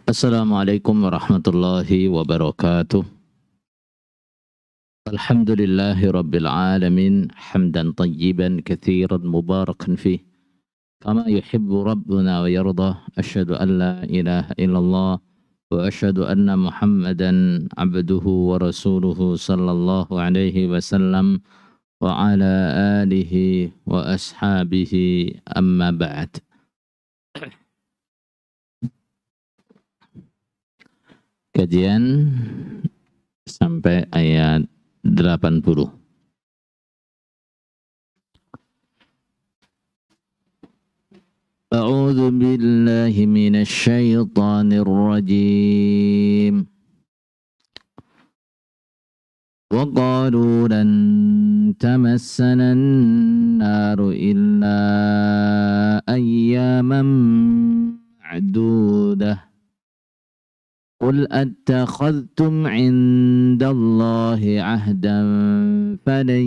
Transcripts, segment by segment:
Assalamualaikum warahmatullahi wabarakatuh. Alhamdulillahi rabbil alamin, hamdan tayyiban katsiran mubarakan fih, kama yuhibbu rabbuna wa yardah. Asyhadu an la ilaha illallah wa asyhadu anna Muhammadan abduhu wa rasuluhu sallallahu alaihi wasallam wa ala alihi wa ashabihi, amma ba'd. Kajian sampai ayat 80. A'udzu billahi minasy syaithanir rajim. Wa qalu lan tamassana an-naru illa ayyaman ma'dudah. قل أتخذتم عند الله عهدا فلن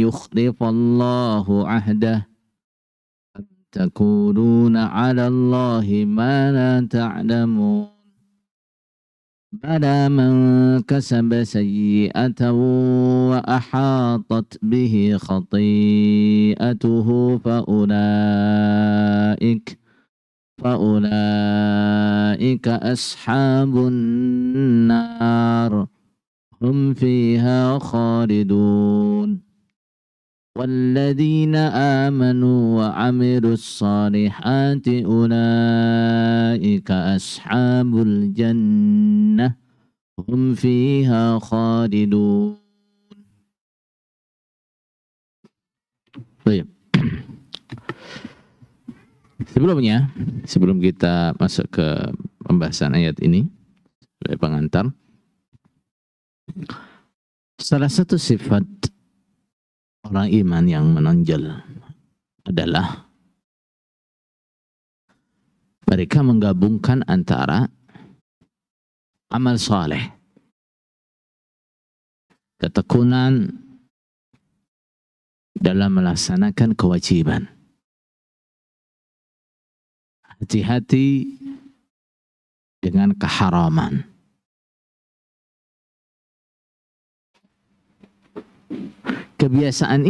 يخلف الله عهده أم تقولون على الله ما لا تعلمون بلى من كسب سيئة وأحاطت به خطيئته فأولئك أصحاب النار هم فيها خالدون والذين آمنوا وعملوا الصالحات أولئك أصحاب الجنة هم فيها خالدون. طيب. Sebelum kita masuk ke pembahasan ayat ini sebagai pengantar, salah satu sifat orang iman yang menonjol adalah mereka menggabungkan antara amal saleh, ketekunan dalam melaksanakan kewajiban, hati-hati dengan keharaman. Kebiasaan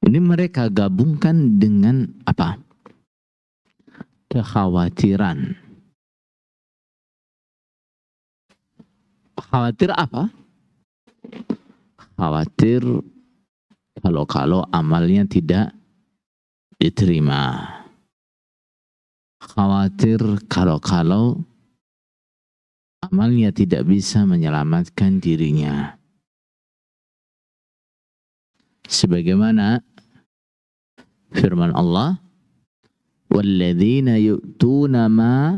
ini mereka gabungkan dengan apa? Kekhawatiran. Khawatir apa? Khawatir kalau amalnya tidak diterima. Khawatir kalau amalnya tidak bisa menyelamatkan dirinya. Sebagaimana firman Allah, "Walladzina yu'tuna ma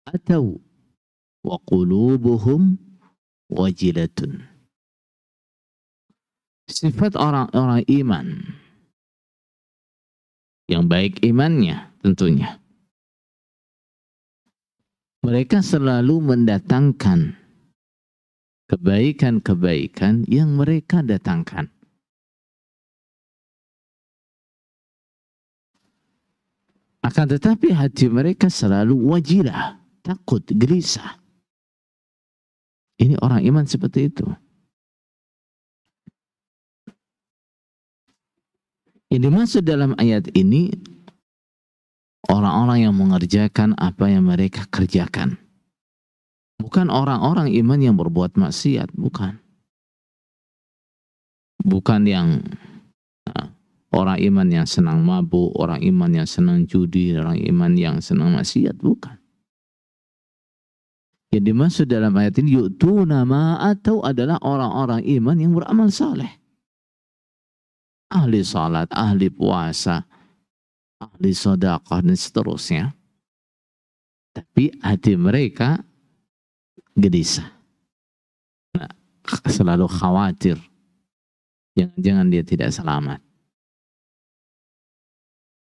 atau wa qulubuhum wajilatun." Sifat orang-orang iman yang baik imannya tentunya, mereka selalu mendatangkan kebaikan-kebaikan yang mereka datangkan. Akan tetapi hati mereka selalu wajilah, takut, gelisah. Ini orang iman seperti itu. Yang dimaksud dalam ayat ini orang-orang yang mengerjakan apa yang mereka kerjakan. Bukan orang-orang iman yang berbuat maksiat, bukan. Bukan yang orang iman yang senang mabuk, orang iman yang senang judi, orang iman yang senang maksiat, bukan. Yang dimaksud dalam ayat ini yu'tuna ma atau adalah orang-orang iman yang beramal saleh. Ahli salat, ahli puasa, ahli sedekah dan seterusnya. Tapi hati mereka gelisah. Nah, selalu khawatir. Jangan-jangan dia tidak selamat.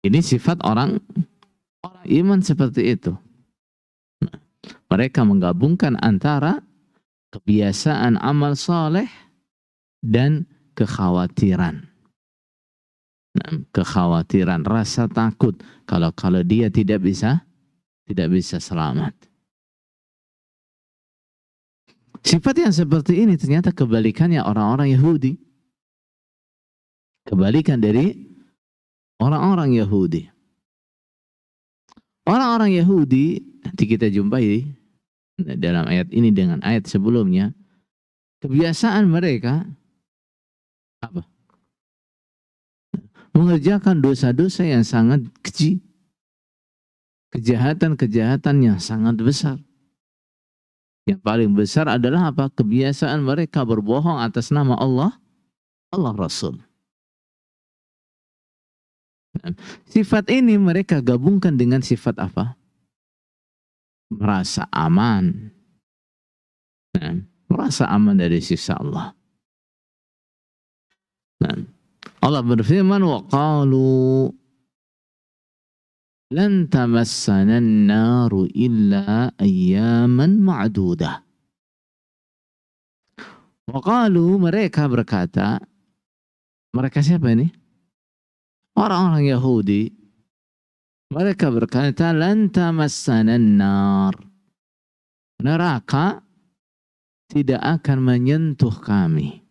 Ini sifat orang iman seperti itu. Nah, mereka menggabungkan antara kebiasaan amal saleh dan kekhawatiran. kekhawatiran, rasa takut kalau dia tidak bisa selamat. Sifat yang seperti ini ternyata kebalikannya orang-orang Yahudi. Kebalikan dari orang-orang Yahudi. Orang-orang Yahudi nanti kita jumpai dalam ayat ini dengan ayat sebelumnya. Kebiasaan mereka apa? Mengerjakan dosa-dosa yang sangat kecil. Kejahatan-kejahatan yang sangat besar. Yang paling besar adalah apa? Kebiasaan mereka berbohong atas nama Allah Rasul. Sifat ini mereka gabungkan dengan sifat apa? Merasa aman. Merasa aman dari siksa Allah. Allah berfirman, وَقَالُوا لَنْ تَمَسَّنَا النَّارُ إِلَّا أَيَّامًا مَعْدُودَةً. وَقَالُوا, mereka berkata, mereka siapa ini? Orang-orang Yahudi. Mereka berkata, لَنْ تَمَسَّنَا النَّارُ, neraka tidak akan menyentuh kami.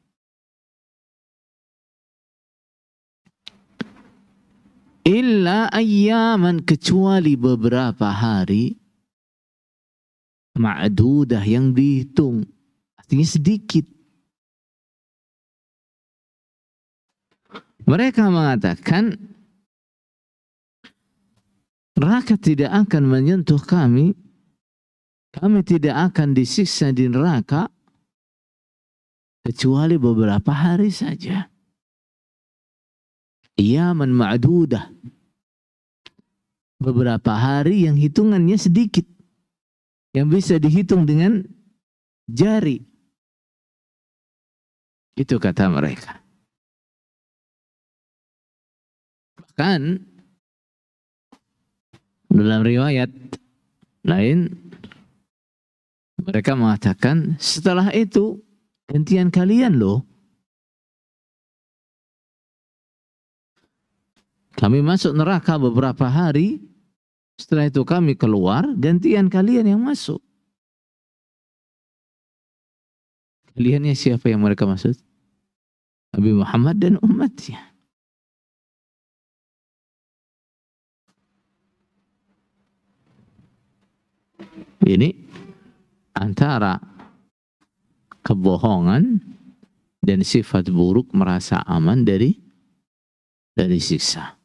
Illa ayyaman, kecuali beberapa hari ma'dudah yang dihitung, artinya sedikit. Mereka mengatakan neraka tidak akan menyentuh kami, kami tidak akan disiksa di neraka kecuali beberapa hari saja. Ayaman ma'dudah, beberapa hari yang hitungannya sedikit, yang bisa dihitung dengan jari. Itu kata mereka. Bahkan dalam riwayat lain mereka mengatakan, setelah itu gantian kalian loh. Kami masuk neraka beberapa hari, setelah itu kami keluar, gantian kalian yang masuk. Kaliannya siapa yang mereka maksud? Nabi Muhammad dan umatnya. Ini antara kebohongan dan sifat buruk merasa aman dari siksa.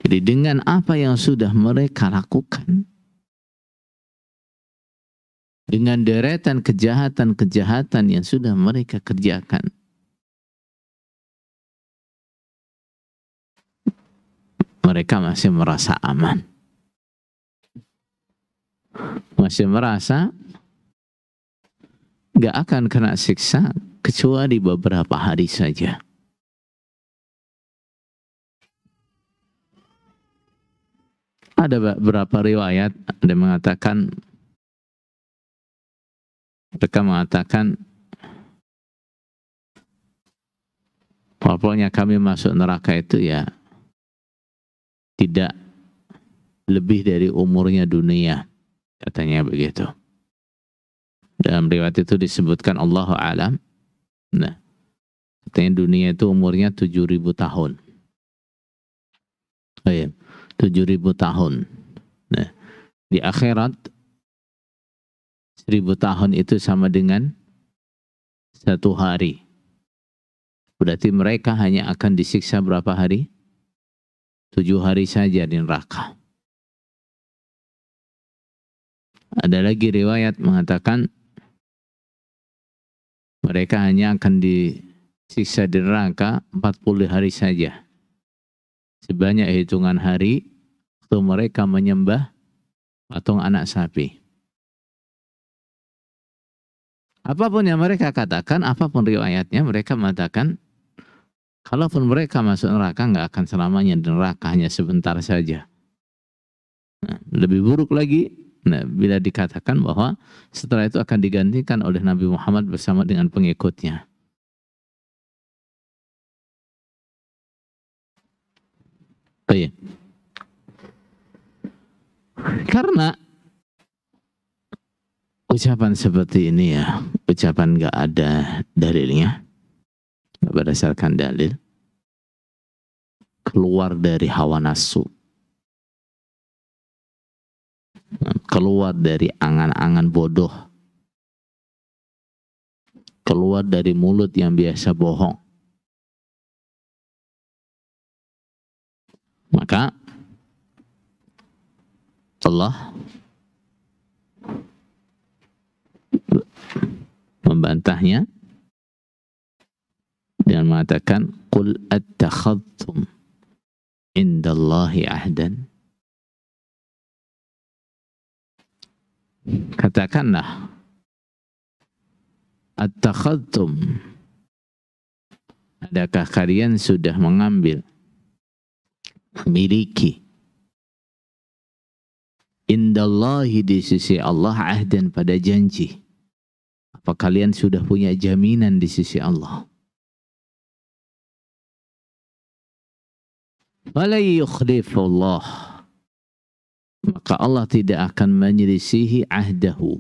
Jadi dengan apa yang sudah mereka lakukan, dengan deretan kejahatan-kejahatan yang sudah mereka kerjakan, mereka masih merasa aman. Masih merasa gak akan kena siksa kecuali beberapa hari saja. Ada beberapa riwayat ada mengatakan, mereka mengatakan, pokoknya kami masuk neraka itu ya tidak lebih dari umurnya dunia, katanya begitu. Dalam riwayat itu disebutkan Allahu a'lam. Nah, katanya dunia itu umurnya 7.000 tahun. Oh iya, 7.000 tahun. Nah, di akhirat 1.000 tahun itu sama dengan 1 hari. Berarti mereka hanya akan disiksa berapa hari? 7 hari saja di neraka. Ada lagi riwayat mengatakan mereka hanya akan disiksa di neraka 40 hari saja. Sebanyak hitungan hari waktu mereka menyembah patung anak sapi. Apapun yang mereka katakan, apapun riwayatnya, mereka mengatakan kalaupun mereka masuk neraka nggak akan selamanya di neraka, hanya sebentar saja. Nah, lebih buruk lagi, nah, bila dikatakan bahwa setelah itu akan digantikan oleh Nabi Muhammad bersama dengan pengikutnya. iya. Karena ucapan seperti ini ya, ucapan gak ada dalilnya, gak berdasarkan dalil, keluar dari hawa nafsu, keluar dari angan-angan bodoh, keluar dari mulut yang biasa bohong. Maka Allah membantahnya dan mengatakan qul attakhadtum indallahi ahdan. Katakanlah, attakhadtum, adakah kalian sudah mengambil, memiliki indallahi, di sisi Allah, ahdan, pada janji. Apa kalian sudah punya jaminan di sisi Allah? Wala yukhlifullah, maka Allah tidak akan menyelisihi ahdahu,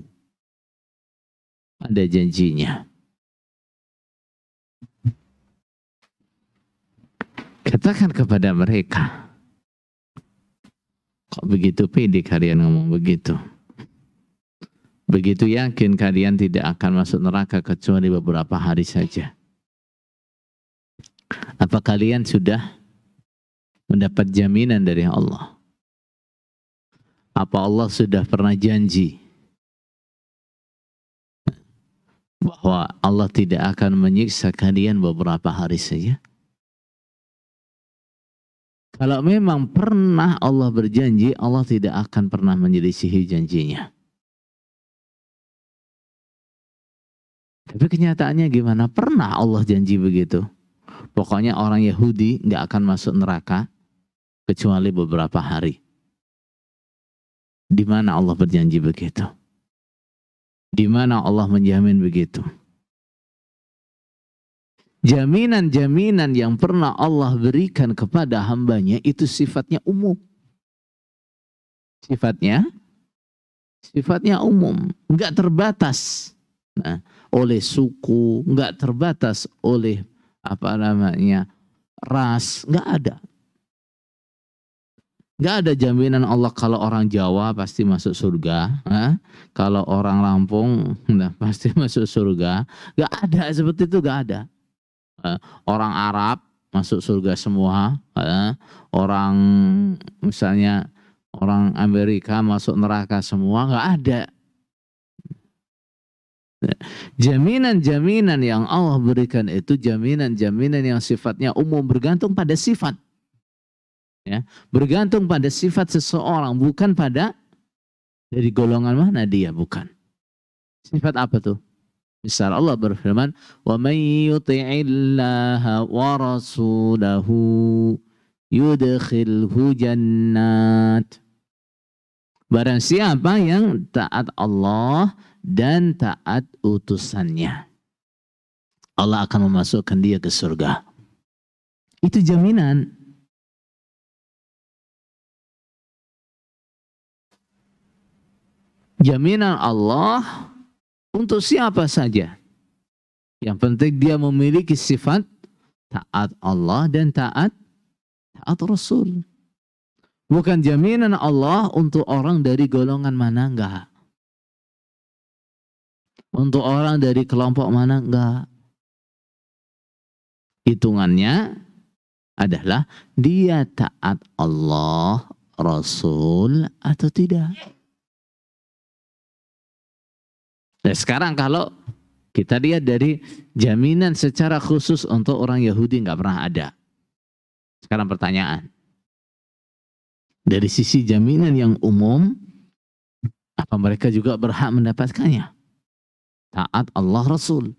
ada janjinya. Katakan kepada mereka, kok begitu pede kalian ngomong begitu? Begitu yakin kalian tidak akan masuk neraka kecuali beberapa hari saja. Apa kalian sudah mendapat jaminan dari Allah? Apa Allah sudah pernah janji bahwa Allah tidak akan menyiksa kalian beberapa hari saja? Kalau memang pernah Allah berjanji, Allah tidak akan pernah menyelisihi janjinya. Tapi kenyataannya gimana? Pernah Allah janji begitu. Pokoknya orang Yahudi nggak akan masuk neraka kecuali beberapa hari. Di mana Allah berjanji begitu? Di mana Allah menjamin begitu? Jaminan-jaminan yang pernah Allah berikan kepada hambanya itu sifatnya umum. Sifatnya umum, nggak terbatas. Nah, oleh suku, nggak terbatas oleh ras, nggak ada. Nggak ada jaminan Allah kalau orang Jawa pasti masuk surga, kalau orang Lampung pasti masuk surga. Nggak ada seperti itu, nggak ada. Orang Arab masuk surga semua, orang misalnya orang Amerika masuk neraka semua, nggak ada. Jaminan-jaminan yang Allah berikan itu jaminan-jaminan yang sifatnya umum, bergantung pada sifat. Ya, bergantung pada sifat seseorang, bukan pada dari golongan mana dia, bukan. Sifat apa tuh? Misal Allah berfirman, "Wa may yuti'illaha wa rasulahu yudkhilhu jannat." Barang siapa yang taat Allah dan taat utusannya, Allah akan memasukkan dia ke surga. Itu jaminan. Jaminan Allah untuk siapa saja. Yang penting dia memiliki sifat taat Allah dan taat Rasul. Bukan jaminan Allah untuk orang dari golongan mana, enggak. Untuk orang dari kelompok mana, enggak. Hitungannya adalah dia taat Allah, Rasul atau tidak. Nah, sekarang kalau kita lihat dari jaminan secara khusus untuk orang Yahudi nggak pernah ada. Sekarang pertanyaan, dari sisi jaminan yang umum, apa mereka juga berhak mendapatkannya? Taat Allah, Rasul.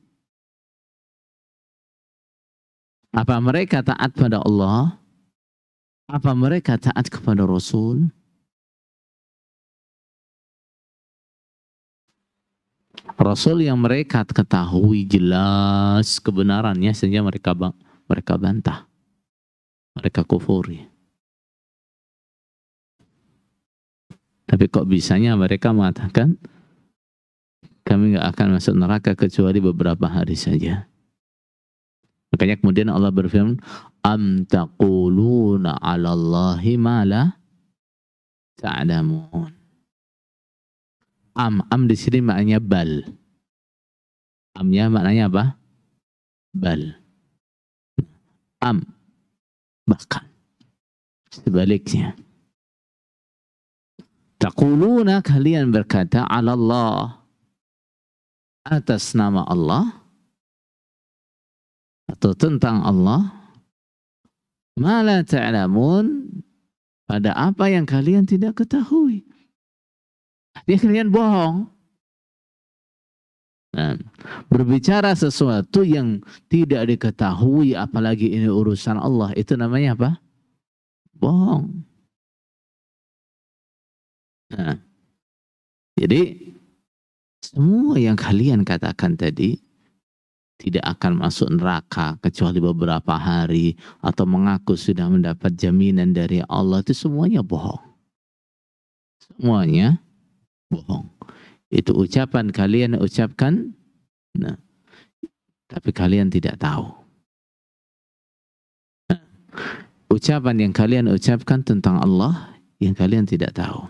Apa mereka taat pada Allah? Apa mereka taat kepada Rasul? Rasul yang mereka ketahui jelas kebenarannya sehingga mereka bantah, mereka kufuri. Tapi kok bisanya mereka mengatakan kami nggak akan masuk neraka kecuali beberapa hari saja. Makanya kemudian Allah berfirman, am taquluna 'ala Allahi ma la ta'lamun. Am di sini maknanya bal. Amnya maknanya apa? Bal. Am, bahkan sebaliknya. Taquluna, kalian berkata, 'ala Allah, atas nama Allah atau tentang Allah, ma la ta'lamun, pada apa yang kalian tidak ketahui. Artinya kalian bohong. Nah, berbicara sesuatu yang tidak diketahui, apalagi ini urusan Allah, itu namanya apa? Bohong. Nah, jadi semua yang kalian katakan tadi tidak akan masuk neraka kecuali beberapa hari, atau mengaku sudah mendapat jaminan dari Allah, itu semuanya bohong. Semuanya bohong. Itu ucapan kalian ucapkan, nah, tapi kalian tidak tahu. Nah, ucapan yang kalian ucapkan tentang Allah yang kalian tidak tahu.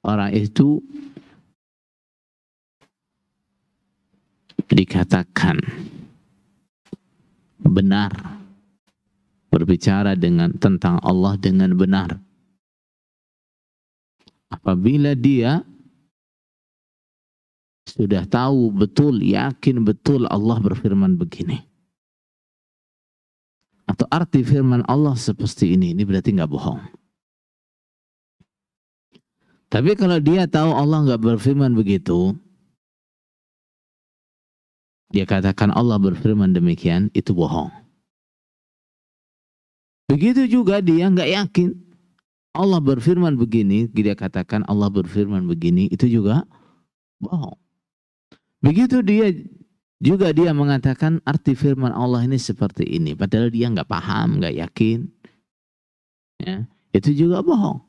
Orang itu dikatakan benar, berbicara tentang Allah dengan benar apabila dia sudah tahu betul, yakin betul Allah berfirman begini, atau arti firman Allah seperti ini berarti nggak bohong. Tapi kalau dia tahu Allah nggak berfirman begitu, dia katakan Allah berfirman demikian, itu bohong. Begitu juga dia nggak yakin Allah berfirman begini, dia katakan Allah berfirman begini, itu juga bohong. Begitu dia mengatakan arti firman Allah ini seperti ini, padahal dia nggak paham, nggak yakin, ya, itu juga bohong.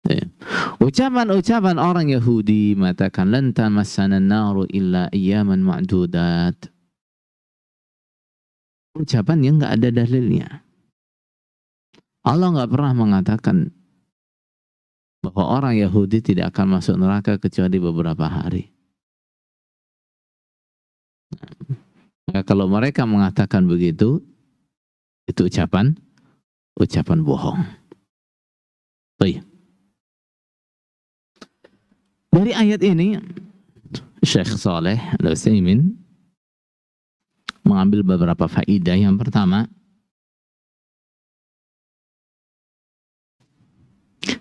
Ya. Ucapan-ucapan orang Yahudi mengatakan lan tamassana an-naru illa ayyaman ma'dudat. Ucapan yang nggak ada dalilnya. Allah nggak pernah mengatakan bahwa orang Yahudi tidak akan masuk neraka kecuali beberapa hari. Nah, kalau mereka mengatakan begitu, itu ucapan bohong. Baik. Dari ayat ini, Syekh Saleh Al-Utsaimin mengambil beberapa faedah. Yang pertama,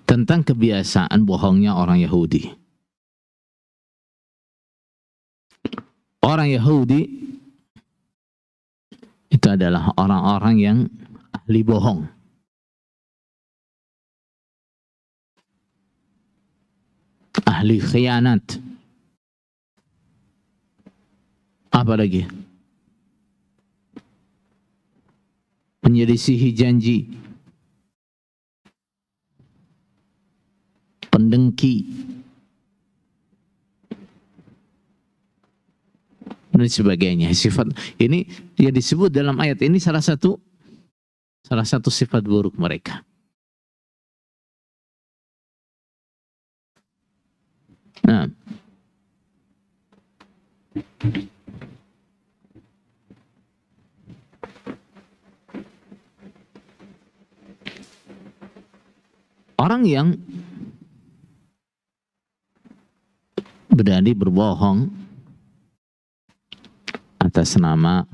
tentang kebiasaan bohongnya orang Yahudi. Orang Yahudi itu adalah orang-orang yang ahli bohong. Ahli khianat. Apa lagi? Menyelisihi janji. Pendengki. Dan sebagainya. Sifat ini yang disebut dalam ayat ini salah satu sifat buruk mereka. Nah, orang yang berani berbohong atas nama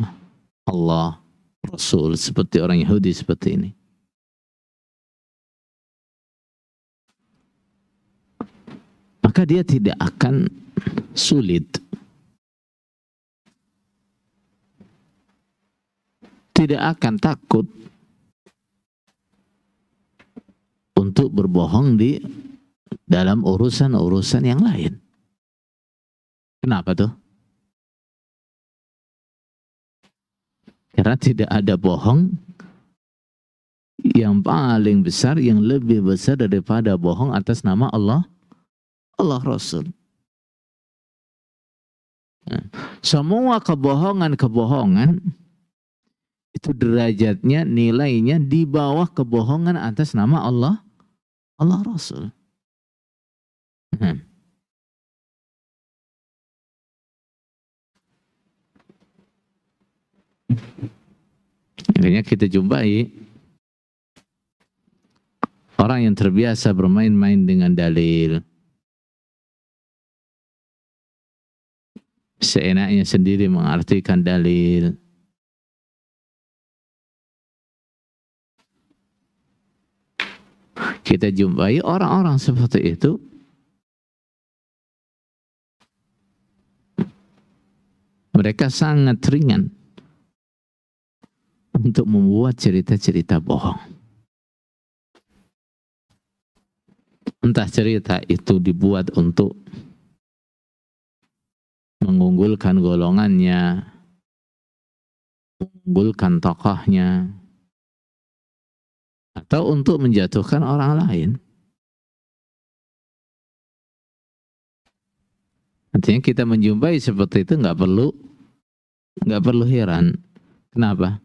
Allah, Rasul, seperti orang Yahudi seperti ini, maka dia tidak akan sulit, tidak akan takut untuk berbohong di dalam urusan-urusan yang lain. Kenapa tuh? Karena tidak ada bohong yang paling besar, yang lebih besar daripada bohong atas nama Allah, Allah Rasul. Nah, semua kebohongan-kebohongan itu derajatnya, nilainya di bawah kebohongan atas nama Allah, Allah Rasul. Nah, akhirnya kita jumpai orang yang terbiasa bermain-main dengan dalil, seenaknya sendiri mengartikan dalil. Kita jumpai orang-orang seperti itu mereka sangat ringan untuk membuat cerita-cerita bohong. Entah cerita itu dibuat untuk mengunggulkan golongannya, mengunggulkan tokohnya, atau untuk menjatuhkan orang lain. Artinya kita menjumpai seperti itu nggak perlu heran. Kenapa?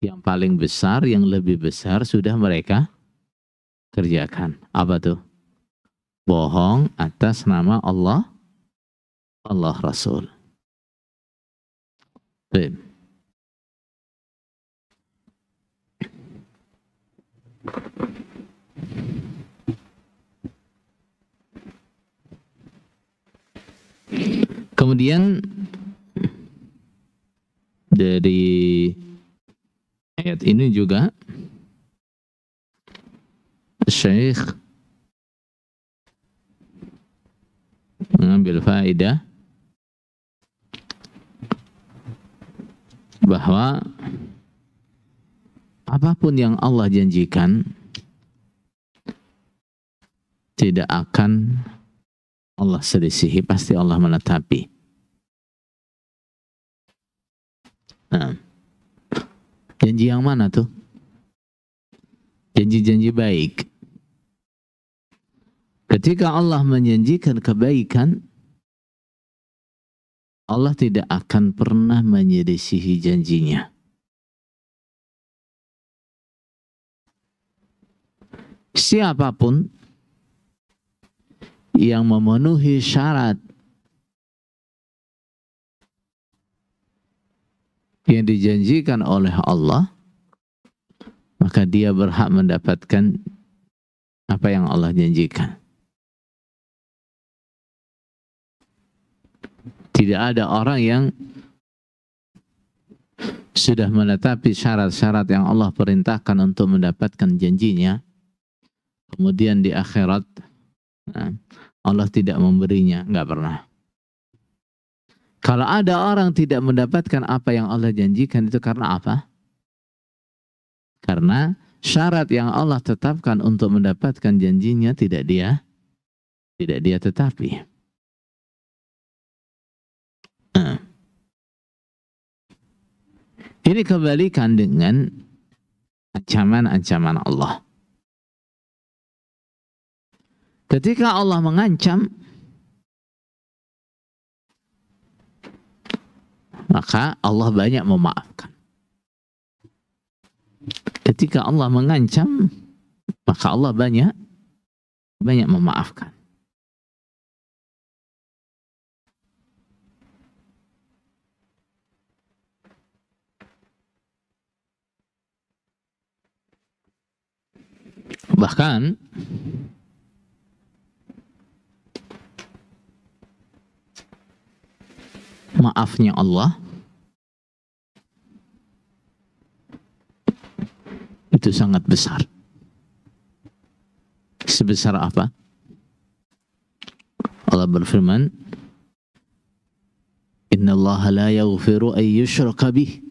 Yang paling besar, yang lebih besar sudah mereka kerjakan. Apa tuh? Bohong atas nama Allah, Allah Rasul. Baik. Kemudian dari ayat ini juga Syekh mengambil faedah bahwa apapun yang Allah janjikan tidak akan Allah selisihi, pasti Allah menetapi. Nah, janji yang mana tuh? Janji-janji baik. Ketika Allah menjanjikan kebaikan, Allah tidak akan pernah menyelisihi janjinya. Siapapun yang memenuhi syarat yang dijanjikan oleh Allah, maka dia berhak mendapatkan apa yang Allah janjikan. Tidak ada orang yang sudah menetapi syarat-syarat yang Allah perintahkan untuk mendapatkan janjinya, kemudian di akhirat Allah tidak memberinya, enggak pernah. Kalau ada orang tidak mendapatkan apa yang Allah janjikan, itu karena apa? Karena syarat yang Allah tetapkan untuk mendapatkan janjinya tidak dia tetapi. Nah, ini kebalikan dengan ancaman-ancaman Allah. Ketika Allah mengancam, maka Allah banyak memaafkan. Ketika Allah mengancam, maka Allah banyak memaafkan. Bahkan maafnya Allah itu sangat besar. Sebesar apa? Allah berfirman, "Inna Allah la yaghfiru an yushraka bih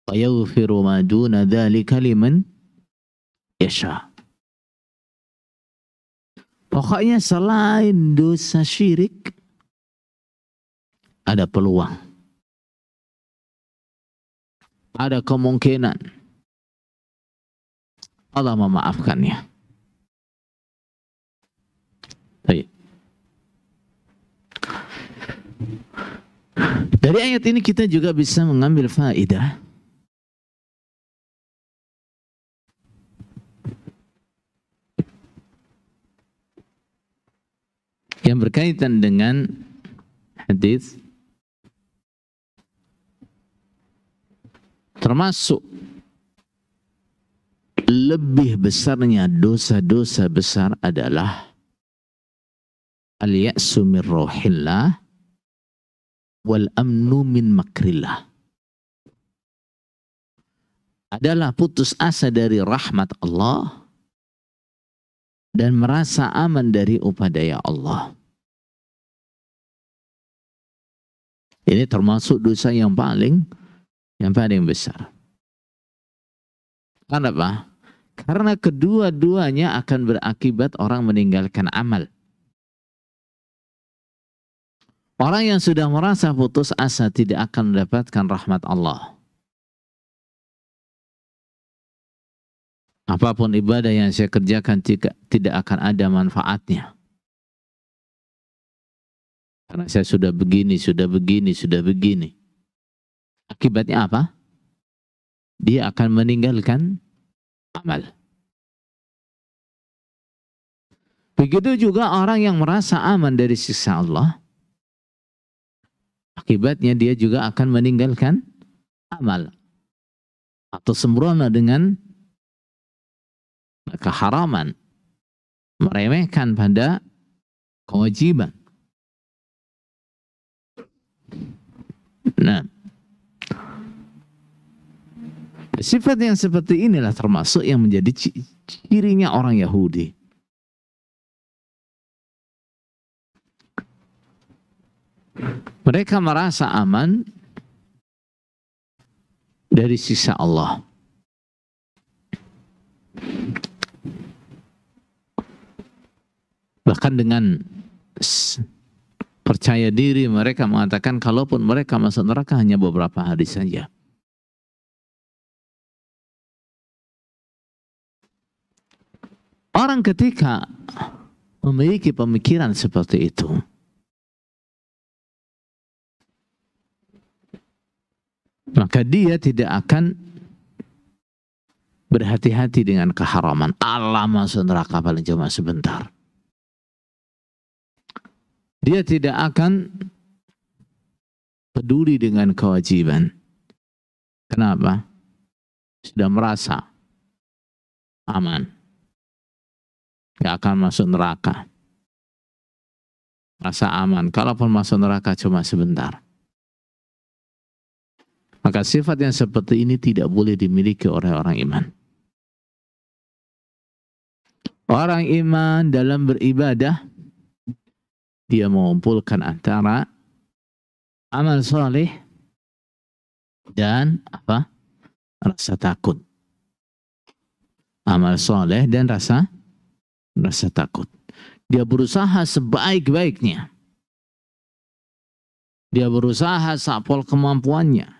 wa yaghfiru ma duna dzalika liman yasha." Pokoknya selain dosa syirik ada peluang ada kemungkinan Allah memaafkannya. Baik. Dari ayat ini kita juga bisa mengambil faedah yang berkaitan dengan hadis, termasuk lebih besarnya dosa-dosa besar adalah al-ya'su min rauhillah wal amnu min makrillah. Adalah putus asa dari rahmat Allah dan merasa aman dari upadaya Allah. Ini termasuk dosa yang paling besar. Kenapa? Karena kedua-duanya akan berakibat orang meninggalkan amal. Orang yang sudah merasa putus asa tidak akan mendapatkan rahmat Allah. Apapun ibadah yang saya kerjakan tidak akan ada manfaatnya. Karena saya sudah begini. Akibatnya apa? Dia akan meninggalkan amal. Begitu juga orang yang merasa aman dari siksa Allah, akibatnya dia juga akan meninggalkan amal atau sembrono dengan keharaman, meremehkan pada kewajiban. Nah, sifat yang seperti inilah termasuk yang menjadi cirinya orang Yahudi. Mereka merasa aman dari siksa Allah. Bahkan dengan percaya diri mereka mengatakan kalaupun mereka masuk neraka hanya beberapa hari saja. Orang ketika memiliki pemikiran seperti itu, maka dia tidak akan berhati-hati dengan keharaman. Allah masuk neraka paling cuma sebentar. Dia tidak akan peduli dengan kewajiban. Kenapa? Sudah merasa aman. Gak akan masuk neraka. Rasa aman. Kalaupun masuk neraka cuma sebentar. Maka sifat yang seperti ini tidak boleh dimiliki oleh orang iman. Orang iman dalam beribadah, dia mengumpulkan antara amal soleh dan apa? Rasa takut. Amal soleh dan rasa takut. Dia berusaha sebaik-baiknya. Dia berusaha sapol kemampuannya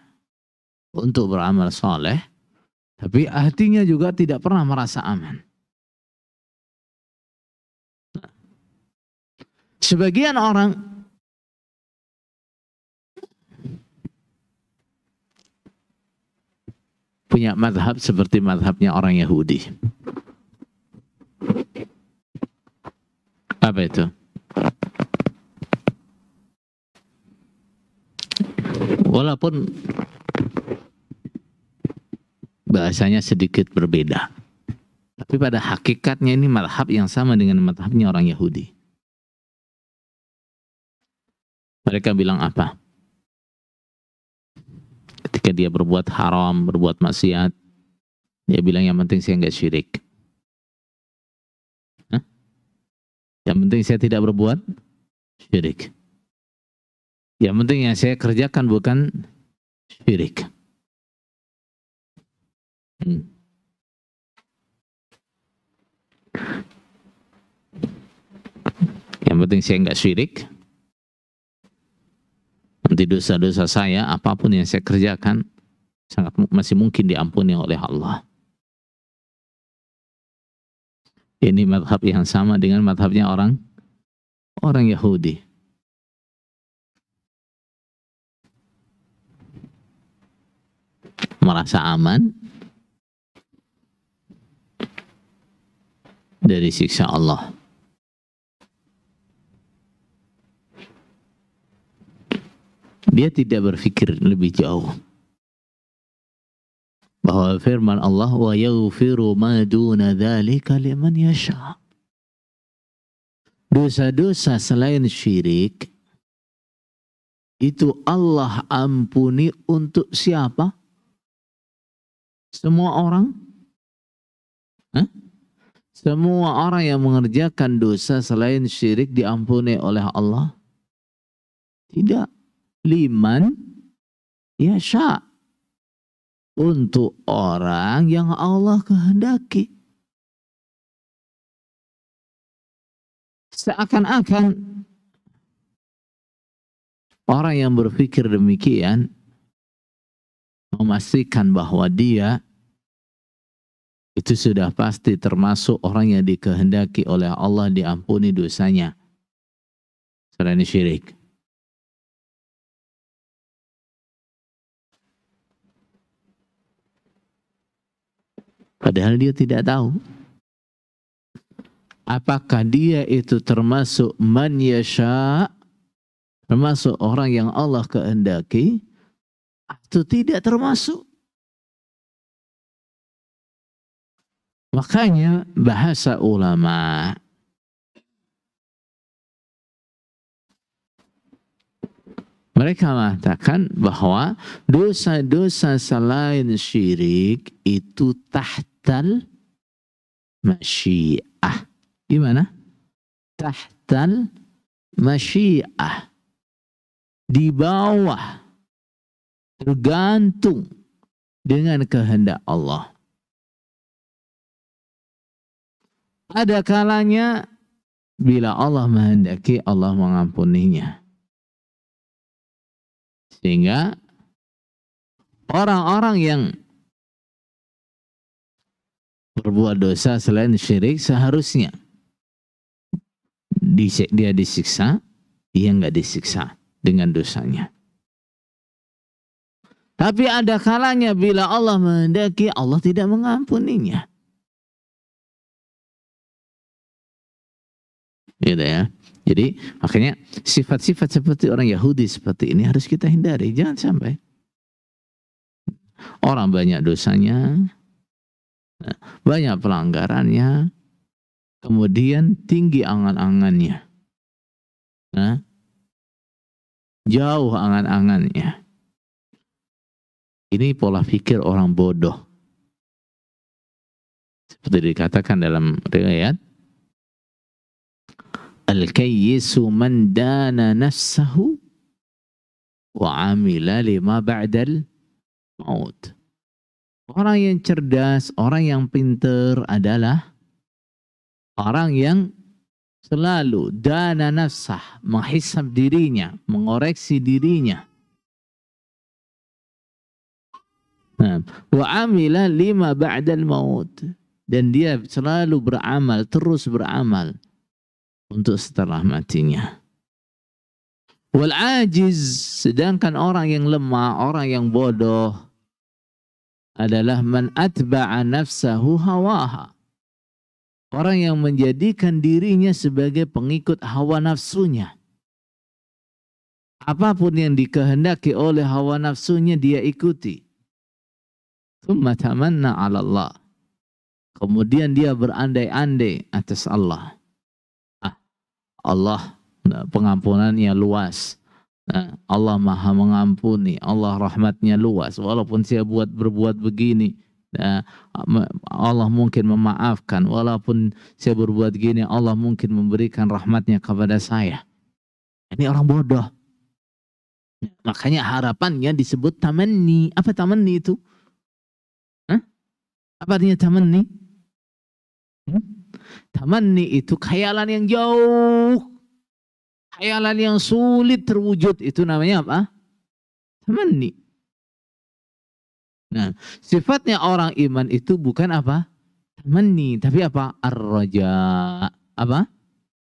untuk beramal soleh, tapi hatinya juga tidak pernah merasa aman. Sebagian orang punya mazhab seperti mazhabnya orang Yahudi. Apa itu? Walaupun bahasanya sedikit berbeda, tapi pada hakikatnya ini mazhab yang sama dengan mazhabnya orang Yahudi. Mereka bilang apa? Ketika dia berbuat haram, berbuat maksiat, dia bilang yang penting saya nggak syirik. Hah? Yang penting saya tidak berbuat syirik. Yang penting yang saya kerjakan bukan syirik. Yang penting saya nggak syirik. Nanti dosa-dosa saya, apapun yang saya kerjakan, masih mungkin diampuni oleh Allah. Ini madhab yang sama dengan madhabnya orang Yahudi. Merasa aman dari siksa Allah. Dia tidak berpikir lebih jauh bahwa firman Allah wa yaghfiru ma duna dzalika liman yasha. Dosa-dosa selain syirik itu Allah ampuni untuk siapa? Semua orang? Hah? Semua orang yang mengerjakan dosa selain syirik diampuni oleh Allah? Tidak. Liman yasha. Untuk orang yang Allah kehendaki. Seakan-akan orang yang berpikir demikian memastikan bahwa dia itu sudah pasti termasuk orang yang dikehendaki oleh Allah diampuni dosanya selain syirik. Padahal dia tidak tahu apakah dia itu termasuk man yasha, termasuk orang yang Allah kehendaki, atau tidak termasuk. Makanya bahasa ulama mereka mengatakan bahwa dosa-dosa selain syirik itu tahtal masyiah. Gimana? Tahtal masyiah. Di bawah, tergantung dengan kehendak Allah. Ada kalanya bila Allah menghendaki, Allah mengampuninya. Sehingga orang-orang yang berbuat dosa selain syirik seharusnya dia disiksa, dia nggak disiksa dengan dosanya. Tapi ada kalanya bila Allah menghendaki, Allah tidak mengampuninya. Gitu ya. Jadi makanya sifat-sifat seperti orang Yahudi seperti ini harus kita hindari. Jangan sampai orang banyak dosanya, banyak pelanggarannya, kemudian tinggi angan-angannya, jauh angan-angannya. Ini pola pikir orang bodoh. Seperti dikatakan dalam riwayat, al-kayyisu man dana nafsahu wa amila lima ba'dal maut. Orang yang cerdas, orang yang pintar adalah orang yang selalu dana nafsah, menghisab dirinya, mengoreksi dirinya. Wa amila lima ba'dal maut. Dan dia selalu beramal, terus beramal untuk setelah matinya. Wal ajiz, sedangkan orang yang lemah, orang yang bodoh adalah man atba'a nafsahu hawaha. Orang yang menjadikan dirinya sebagai pengikut hawa nafsunya. Apapun yang dikehendaki oleh hawa nafsunya dia ikuti. Tsumma tamanna 'ala Allah. Kemudian dia berandai-andai atas Allah. Allah pengampunannya luas. Allah maha mengampuni. Allah rahmatnya luas. Walaupun saya berbuat begini, Allah mungkin memaafkan. Walaupun saya berbuat gini, Allah mungkin memberikan rahmatnya kepada saya. Ini orang bodoh. Makanya harapannya disebut tamanni. Apa tamanni itu? Apa artinya tamanni? Tamanni itu khayalan yang jauh, khayalan yang sulit terwujud, itu namanya apa? Tamanni. Nah, sifatnya orang iman itu bukan apa? Tamanni, tapi apa? Ar-raja. Apa?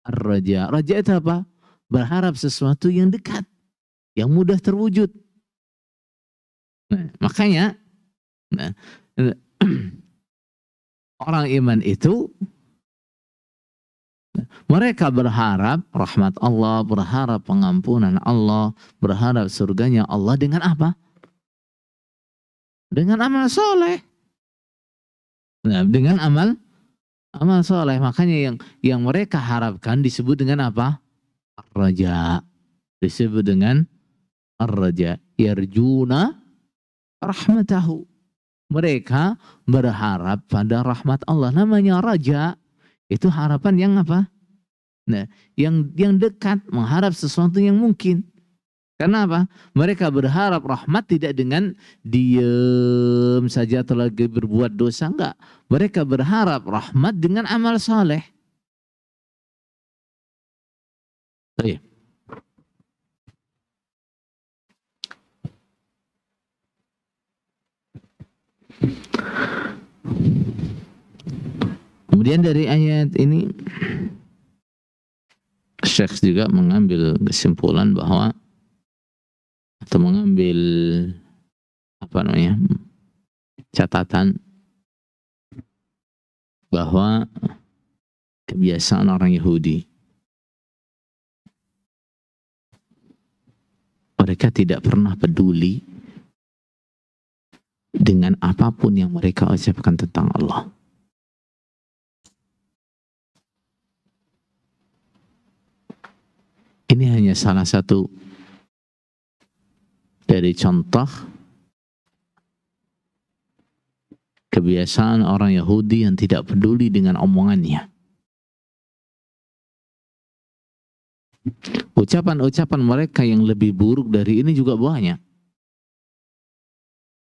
Ar-raja. Raja itu apa? Berharap sesuatu yang dekat, yang mudah terwujud. Nah, makanya nah, orang iman itu mereka berharap rahmat Allah, berharap pengampunan Allah, berharap surganya Allah dengan apa? Dengan amal soleh. Nah, dengan amal soleh. Makanya yang mereka harapkan disebut dengan apa? Ar-raja. Disebut dengan ar-raja. Yarjuna rahmatahu. Mereka berharap pada rahmat Allah. Namanya raja. Itu harapan yang apa? Nah, yang dekat, mengharap sesuatu yang mungkin. Karena apa? Mereka berharap rahmat tidak dengan diam saja atau lagi berbuat dosa, enggak. Mereka berharap rahmat dengan amal saleh. Baik. Kemudian dari ayat ini Syekh juga mengambil kesimpulan bahwa atau mengambil apa namanya catatan bahwa kebiasaan orang Yahudi, mereka tidak pernah peduli dengan apapun yang mereka ucapkan tentang Allah. Ini hanya salah satu dari contoh kebiasaan orang Yahudi yang tidak peduli dengan omongannya. Ucapan-ucapan mereka yang lebih buruk dari ini juga banyak.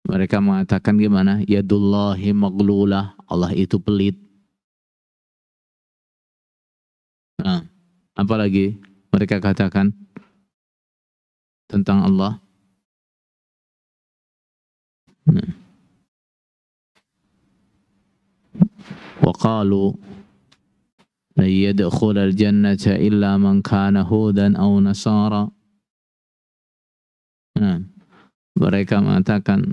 Mereka mengatakan gimana? Yadullahi maglulah. Allah itu pelit. Nah, apalagi mereka katakan tentang Allah? Nah. وقالوا لن يدخل الجنة إلا من كان هودا أو نصارى. Nah, mereka mengatakan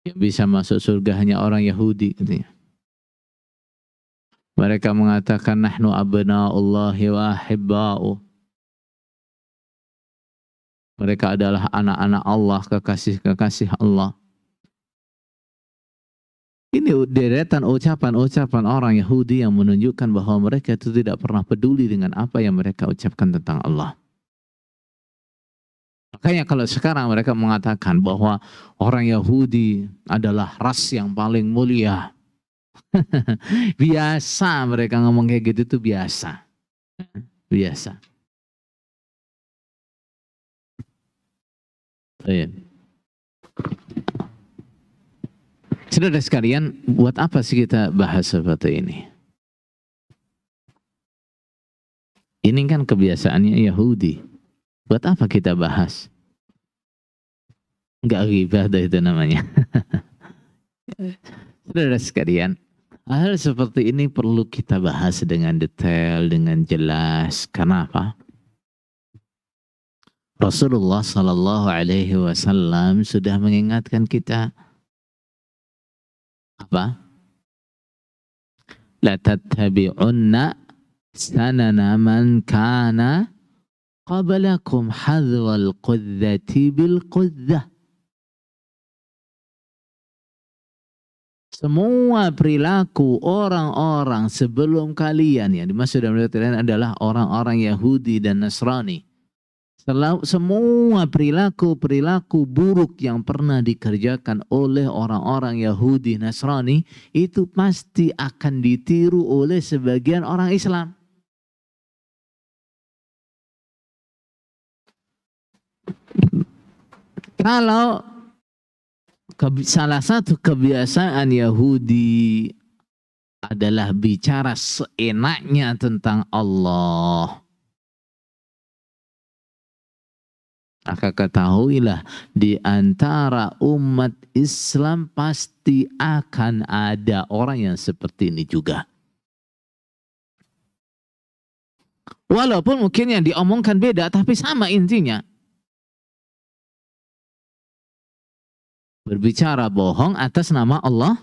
yang bisa masuk surga hanya orang Yahudi, katanya. Mereka mengatakan nahnu abna'ullahi wa ahibba'u. Mereka adalah anak-anak Allah, kekasih-kekasih Allah. Ini deretan ucapan-ucapan orang Yahudi yang menunjukkan bahwa mereka itu tidak pernah peduli dengan apa yang mereka ucapkan tentang Allah. Makanya kalau sekarang mereka mengatakan bahwa orang Yahudi adalah ras yang paling mulia. Biasa mereka ngomong kayak gitu itu biasa. Biasa. Iya. Saudara sekalian, buat apa sih kita bahas seperti ini? Ini kan kebiasaannya Yahudi. Buat apa kita bahas? Enggak ghibah itu namanya. Saudara sekalian, hal seperti ini perlu kita bahas dengan detail, dengan jelas. Karena apa? Rasulullah Sallallahu Alaihi Wasallam sudah mengingatkan kita apa? La tattabi'unna sanana man kana qablakum hadwal qudzati bil qudzah. Semua perilaku orang-orang sebelum kalian, yang dimaksud dalam ayat lain adalah orang-orang Yahudi dan Nasrani. Semua perilaku buruk yang pernah dikerjakan oleh orang-orang Yahudi Nasrani itu pasti akan ditiru oleh sebagian orang Islam. Kalau salah satu kebiasaan Yahudi adalah bicara seenaknya tentang Allah, Maka ketahuilah di antara umat Islam pasti akan ada orang yang seperti ini juga. Walaupun mungkin yang diomongkan beda, tapi sama intinya. Berbicara bohong atas nama Allah,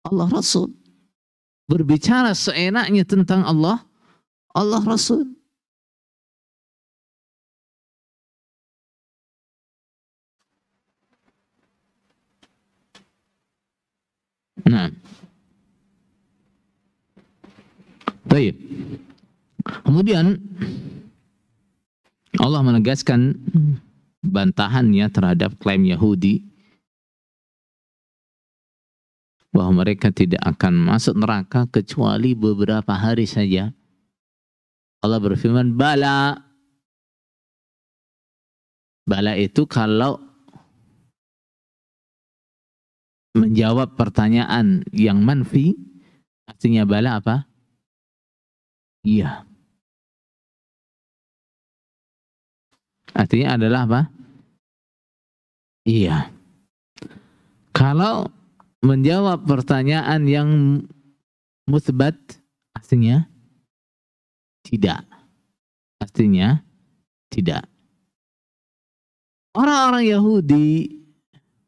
Allah Rasul. Berbicara seenaknya tentang Allah, Allah Rasul. Nah, baik. Kemudian Allah menegaskan bantahannya terhadap klaim Yahudi bahwa mereka tidak akan masuk neraka kecuali beberapa hari saja. Allah berfirman, bala. Bala itu kalau menjawab pertanyaan yang manfi, artinya bala apa? Iya. Artinya adalah apa? Iya. Kalau menjawab pertanyaan yang musbat, artinya tidak. Artinya tidak. Orang-orang Yahudi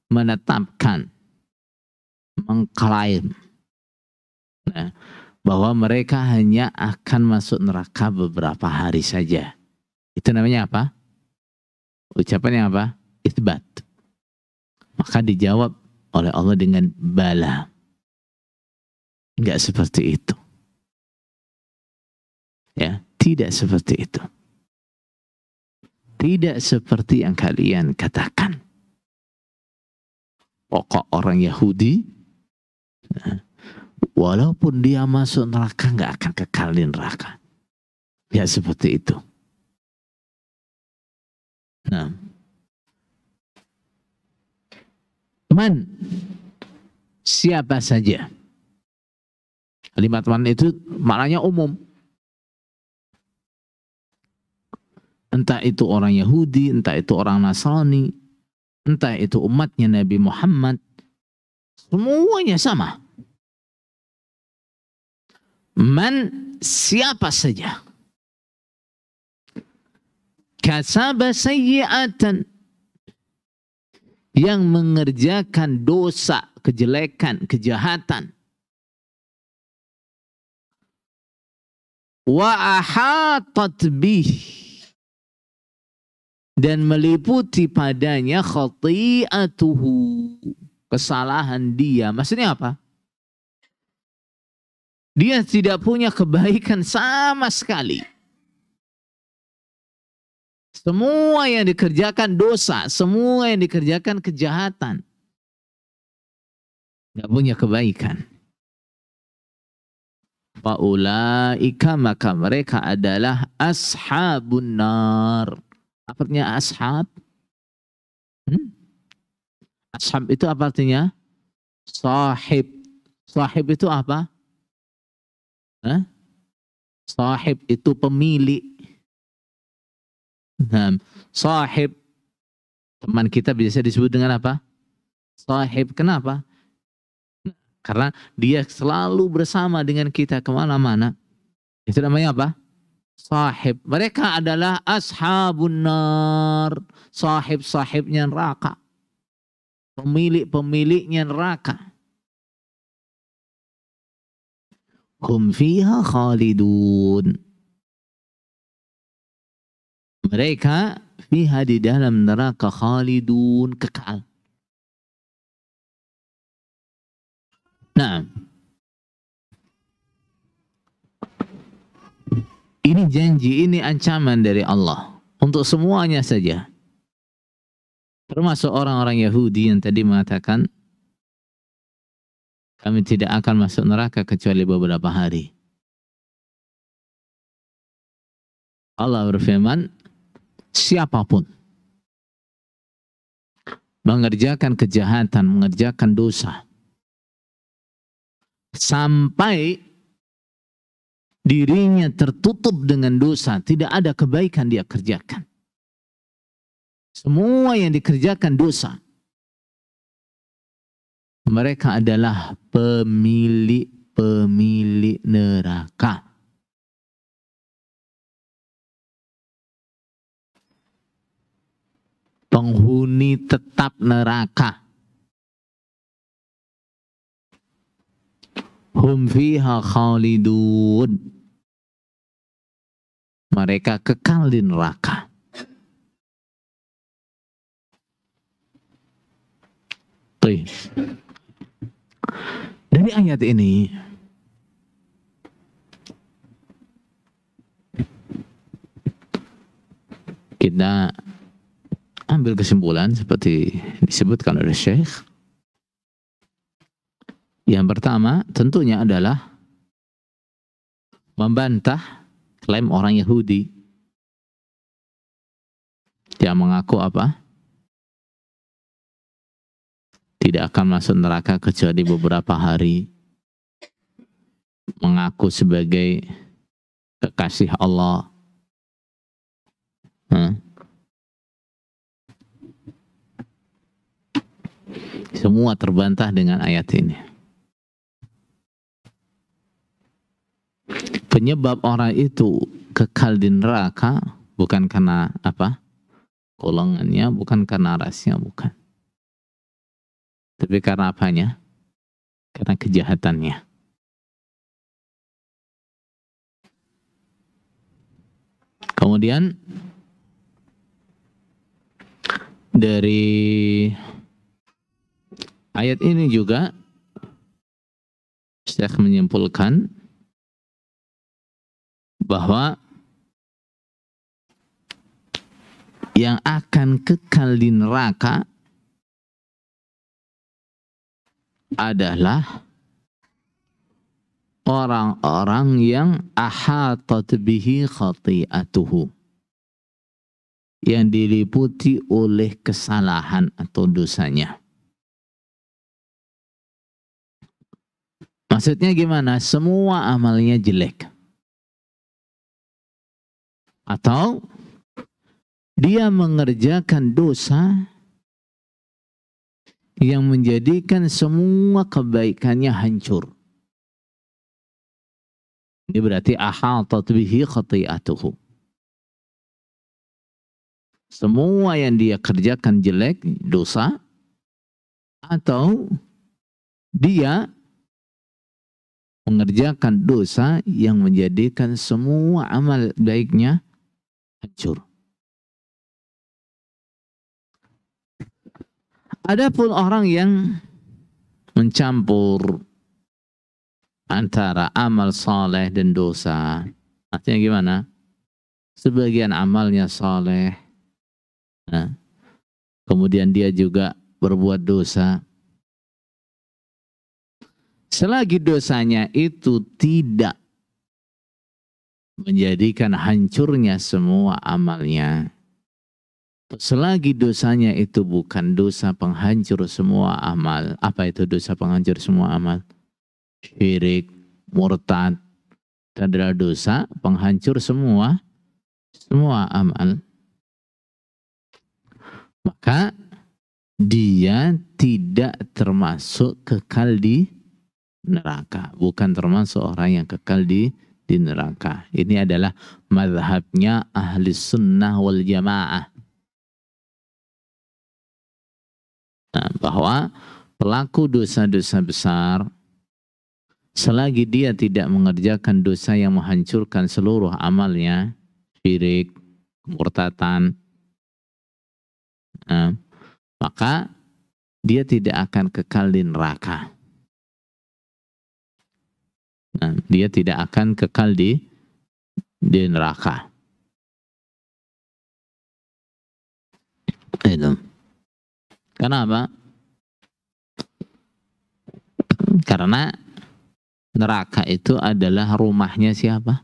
menetapkan, mengklaim bahwa mereka hanya akan masuk neraka beberapa hari saja. Itu namanya apa? Ucapannya apa? Itsbat. Maka dijawab oleh Allah dengan bala. Enggak seperti itu. Ya, tidak seperti itu. Tidak seperti yang kalian katakan. Pokok orang Yahudi, walaupun dia masuk neraka, nggak akan kekal di neraka. Ya seperti itu. Nah, man, siapa saja. Kalimat man itu maknanya umum. Entah itu orang Yahudi, entah itu orang Nasrani, entah itu umatnya Nabi Muhammad, semuanya sama. Man, siapa saja. Kasaba sayyi'atan, yang mengerjakan dosa, kejelekan, kejahatan. Wa ahatat bih, dan meliputi padanya khati'atuhu, kesalahan dia. Maksudnya apa? Dia tidak punya kebaikan sama sekali. Semua yang dikerjakan dosa, semua yang dikerjakan kejahatan. Tidak punya kebaikan. Faulaika, maka mereka adalah ashabun nar. Apa artinya ashab? Ashab itu apa artinya? Sahib. Sahib itu apa? Sahib itu pemilik. Nah, sahib, teman kita biasa disebut dengan apa? Sahib. Kenapa? Karena dia selalu bersama dengan kita kemana-mana. Itu namanya apa? Sahib. Mereka adalah ashabun nar. Sahib-sahibnya neraka. Pemilik-pemiliknya neraka. Hum fiha khalidun. Mereka fiha, di dalam neraka, khalidun, kekal. Nah, ini janji, ini ancaman dari Allah untuk semuanya saja. Termasuk orang-orang Yahudi yang tadi mengatakan kami tidak akan masuk neraka kecuali beberapa hari. Allah berfirman, siapapun mengerjakan kejahatan, mengerjakan dosa, sampai dirinya tertutup dengan dosa, tidak ada kebaikan dia kerjakan, Semua yang dikerjakan dosa. Mereka adalah pemilik neraka. Penghuni tetap neraka. Hum fiha khalidun. Mereka kekal di neraka. Tuh. Dari ayat ini kita ambil kesimpulan seperti disebutkan oleh Syekh. Yang pertama tentunya adalah membantah klaim orang Yahudi. Dia mengaku apa? Tidak akan masuk neraka kecuali beberapa hari. Mengaku sebagai kekasih Allah. Semua terbantah dengan ayat ini. Penyebab orang itu kekal di neraka bukan karena apa? Golongannya, bukan karena rasnya, bukan. Tapi karena apanya? Karena kejahatannya. Kemudian dari ayat ini juga Syekh menyimpulkan bahwa yang akan kekal di neraka adalah orang-orang yang ahatat bihi khati'atuhu, yang diliputi oleh kesalahan atau dosanya. Maksudnya gimana? Semua amalnya jelek. Atau dia mengerjakan dosa yang menjadikan semua kebaikannya hancur. Ini berarti ahatat bihi khati'atuhu. Semua yang dia kerjakan jelek, dosa, atau dia mengerjakan dosa yang menjadikan semua amal baiknya hancur. Adapun orang yang mencampur antara amal saleh dan dosa, artinya gimana? Sebagian amalnya saleh, kemudian dia juga berbuat dosa. Selagi dosanya itu tidak menjadikan hancurnya semua amalnya, selagi dosanya itu bukan dosa penghancur semua amal. Apa itu dosa penghancur semua amal? Syirik, murtad, dan adalah dosa penghancur semua amal. Maka dia tidak termasuk kekal di neraka, bukan termasuk orang yang kekal di neraka. Ini adalah mazhabnya ahli sunnah wal jamaah. Nah, bahwa pelaku dosa-dosa besar, selagi dia tidak mengerjakan dosa yang menghancurkan seluruh amalnya, syirik, kemurtatan, maka dia tidak akan kekal di neraka. Dia tidak akan kekal di neraka. Itu. Kenapa? Karena neraka itu adalah rumahnya siapa?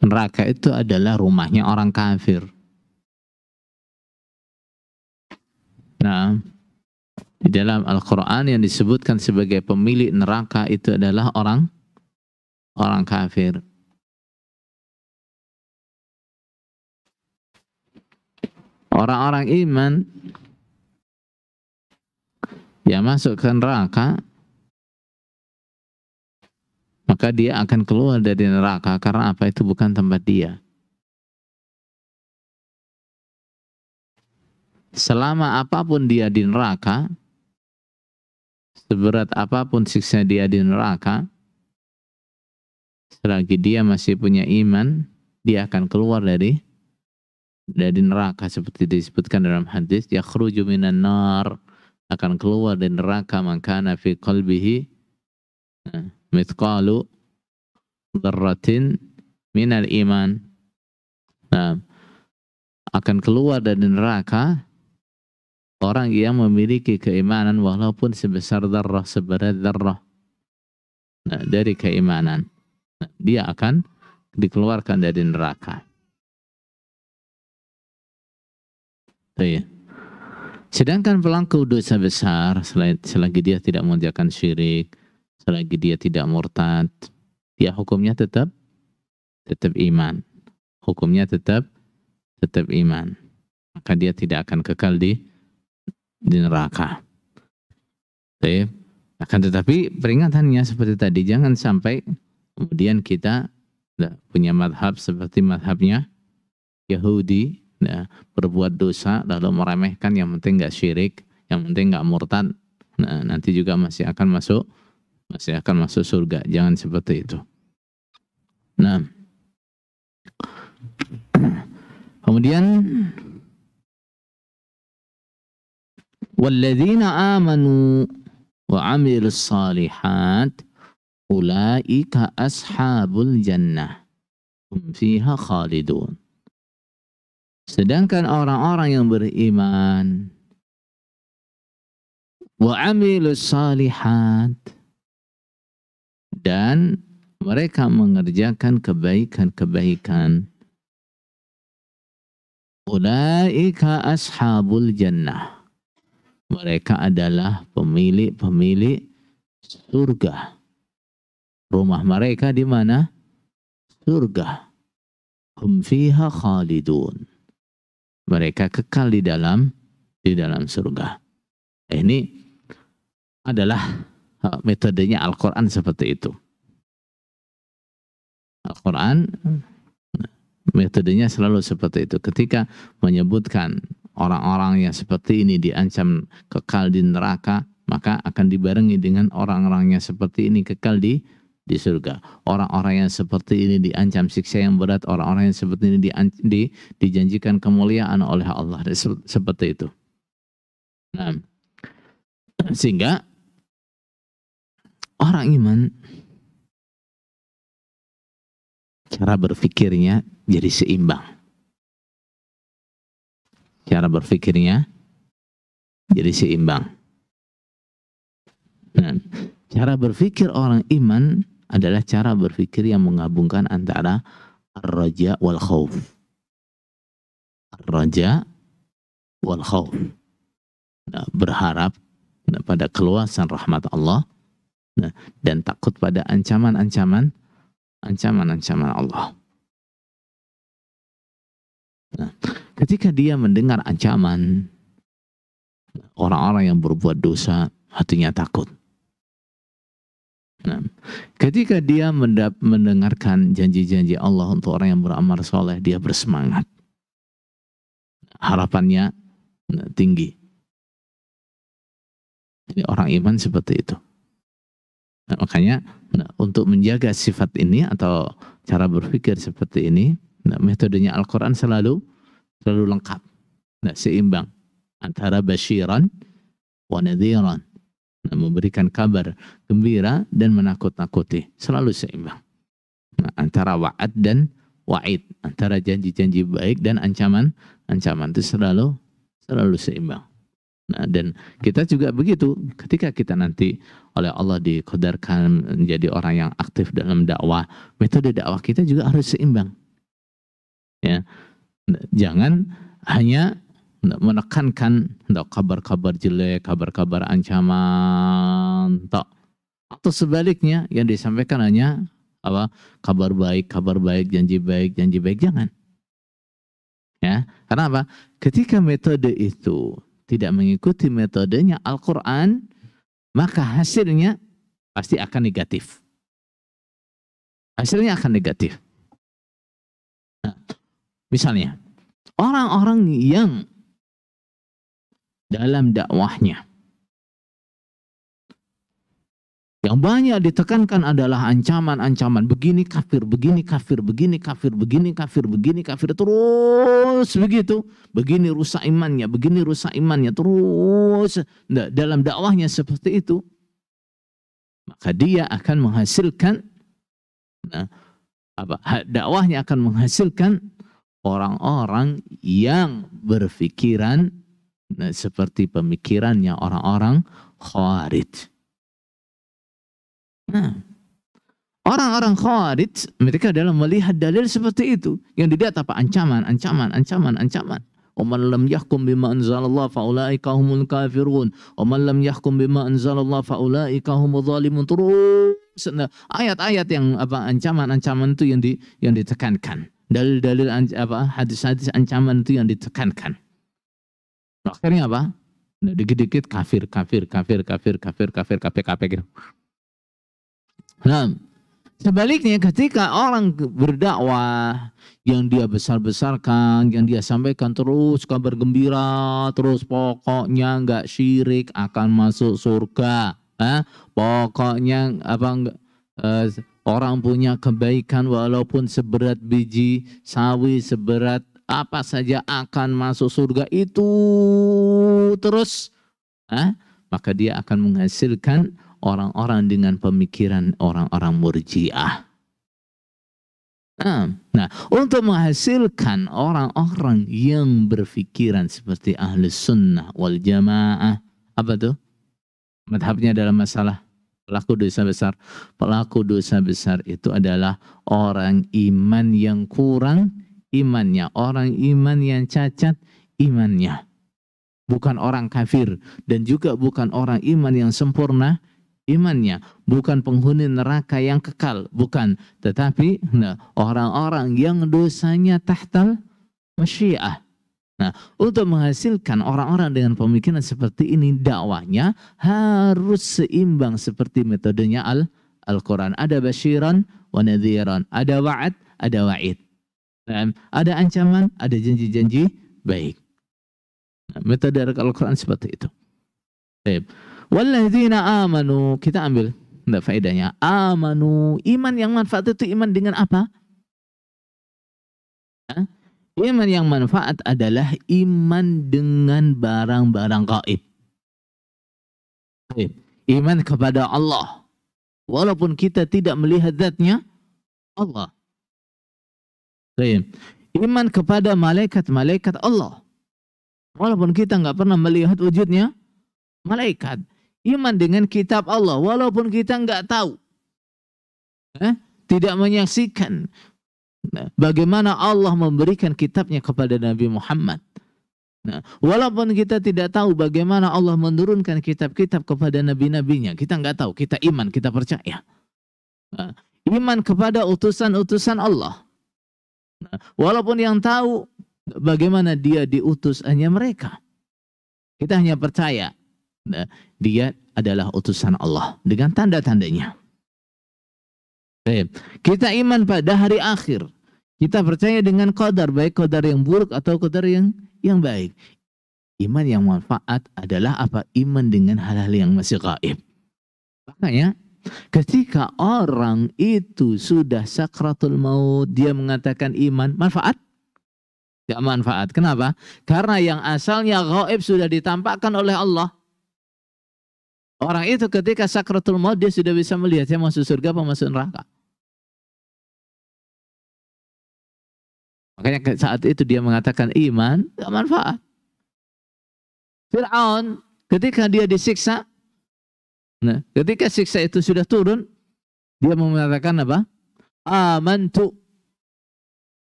Neraka itu adalah rumahnya orang kafir. Nah, di dalam Al-Quran yang disebutkan sebagai pemilik neraka itu adalah orang kafir. Orang-orang iman yang masuk ke neraka, maka dia akan keluar dari neraka karena apa? Itu bukan tempat dia. Selama apapun dia di neraka, seberat apapun siksa dia di neraka, selagi dia masih punya iman, dia akan keluar dari neraka seperti disebutkan dalam hadis, yakhruju minan nar, akan keluar dari neraka man kana fi qalbihi mithqalu dzarratin minal iman. Nah, akan keluar dari neraka orang yang memiliki keimanan walaupun sebesar dzarrah, seberat dzarrah dari keimanan. Nah, dia akan dikeluarkan dari neraka. Ya. Sedangkan pelaku dosa besar, selagi dia tidak mengerjakan syirik, selagi dia tidak murtad, dia hukumnya tetap iman. Hukumnya tetap iman. Maka dia tidak akan kekal di neraka. Ya. Akan tetapi peringatannya seperti tadi, jangan sampai kemudian kita punya madhab seperti madhabnya Yahudi, berbuat dosa lalu meremehkan, yang penting nggak syirik, yang penting nggak murtad, nanti juga masih akan masuk surga. Jangan seperti itu. Nah, kemudian walladzina amanu wa 'amilus shalihat ulaika ashabul jannah hum fiha khalidun. Sedangkan orang-orang yang beriman wa 'amilus shalihat, dan mereka mengerjakan kebaikan-kebaikan, ulaika ashabul jannah, mereka adalah pemilik surga. Rumah mereka di mana? Surga. Hum fiha khalidun, mereka kekal di dalam surga. Ini adalah metodenya Al-Quran seperti itu. Al-Quran metodenya selalu seperti itu. Ketika menyebutkan orang-orang yang seperti ini diancam kekal di neraka, maka akan dibarengi dengan orang-orang yang seperti ini kekal di surga. Orang-orang yang seperti ini diancam siksa yang berat, orang-orang yang seperti ini dijanjikan kemuliaan oleh Allah. Seperti itu. Nah, sehingga orang iman cara berpikirnya jadi seimbang. Cara berpikirnya jadi seimbang. Nah, cara berpikir orang iman adalah cara berpikir yang menggabungkan antara ar-raja wal khauf. Ar-raja wal khauf. Nah, berharap pada keluasan rahmat Allah, dan takut pada ancaman-ancaman Allah. Nah, ketika dia mendengar ancaman orang-orang yang berbuat dosa, hatinya takut. Nah, ketika dia mendengarkan janji-janji Allah untuk orang yang beramal soleh, dia bersemangat. Harapannya tinggi. Ini orang iman seperti itu. Nah, makanya untuk menjaga sifat ini atau cara berpikir seperti ini, metodenya Al-Quran selalu lengkap, seimbang antara basyiran wa nadhiran, memberikan kabar gembira dan menakut-nakuti, selalu seimbang. Antara wa'ad dan wa'id, antara janji-janji baik dan ancaman itu selalu seimbang. Nah, dan kita juga begitu, ketika kita nanti oleh Allah dikodarkan menjadi orang yang aktif dalam dakwah, metode dakwah kita juga harus seimbang. Ya, jangan hanya menekankan kabar-kabar jelek, kabar-kabar ancaman, atau sebaliknya yang disampaikan hanya kabar baik, janji baik, jangan. Ya, karena apa? Ketika metode itu tidak mengikuti metodenya Al-Quran, maka hasilnya pasti akan negatif. Hasilnya akan negatif. Nah, misalnya, orang-orang yang dalam dakwahnya yang banyak ditekankan adalah ancaman-ancaman, begini kafir, begini kafir, begini kafir, begini kafir, begini kafir, terus begitu. Begini rusak imannya, begini rusak imannya, terus dalam dakwahnya seperti itu. Maka dia akan menghasilkan, dakwahnya akan menghasilkan orang-orang yang berpikiran seperti pemikirannya orang-orang Khawarij. Nah, orang-orang Khawarij mereka dalam melihat dalil seperti itu, yang dilihat apa? Ancaman. Waman lam yahkum bima anzalallah faulaika humul kafirun. Waman lam yahkum bima anzalallah faulaika humul zalimun. Terus ayat-ayat yang ancaman-ancaman itu yang ditekankan. Dalil-dalil hadis-hadis ancaman itu yang ditekankan. Akhirnya apa? Dikit-dikit kafir gitu. Nah, sebaliknya ketika orang berdakwah yang dia besar-besarkan, yang dia sampaikan terus kabar gembira, terus pokoknya nggak syirik akan masuk surga, pokoknya orang punya kebaikan walaupun seberat biji sawi, seberat apa saja akan masuk surga itu terus, maka dia akan menghasilkan orang-orang dengan pemikiran orang-orang Murji'ah. Nah, untuk menghasilkan orang-orang yang berpikiran seperti Ahli Sunnah wal Jamaah, apa tuh? Madhabnya dalam masalah pelaku dosa besar. Pelaku dosa besar itu adalah orang iman yang kurang imannya, orang iman yang cacat imannya. Bukan orang kafir dan juga bukan orang iman yang sempurna imannya, bukan penghuni neraka yang kekal, bukan, tetapi orang-orang yang dosanya tahtal masyiah. Nah, untuk menghasilkan orang-orang dengan pemikiran seperti ini, dakwahnya harus seimbang seperti metodenya Al-Quran. Ada basyiran wa nadhiran, ada wa'ad, ada wa'id. Ada ancaman, ada janji-janji baik. Metode Al-Quran seperti itu. Baik. Walladzina amanu, kita ambil faedahnya. Amanu, iman yang manfaat itu iman dengan apa? Iman yang manfaat adalah iman dengan barang-barang gaib. Iman kepada Allah, walaupun kita tidak melihat zatnya Allah. Iman kepada malaikat-malaikat Allah, walaupun kita nggak pernah melihat wujudnya malaikat. Iman dengan kitab Allah, walaupun kita nggak tahu, tidak menyaksikan bagaimana Allah memberikan kitabnya kepada Nabi Muhammad. Walaupun kita tidak tahu bagaimana Allah menurunkan kitab-kitab kepada nabi-nabinya, kita nggak tahu, kita iman, kita percaya. Iman kepada utusan-utusan Allah. Walaupun yang tahu bagaimana dia diutus hanya mereka, kita hanya percaya dia adalah utusan Allah dengan tanda-tandanya. Kita iman pada hari akhir. Kita percaya dengan qadar, baik qadar yang buruk atau qadar yang baik. Iman yang manfaat adalah apa? Iman dengan hal-hal yang masih gaib. Makanya ketika orang itu sudah sakratul maut, dia mengatakan iman, manfaat? Tidak manfaat. Kenapa? Karena yang asalnya gaib sudah ditampakkan oleh Allah. Orang itu ketika sakratul maut dia sudah bisa melihat saya masuk surga apa masuk neraka. Makanya saat itu dia mengatakan iman tidak manfaat. Fir'aun ketika dia disiksa, ketika siksa itu sudah turun, dia mengatakan apa? Amantu.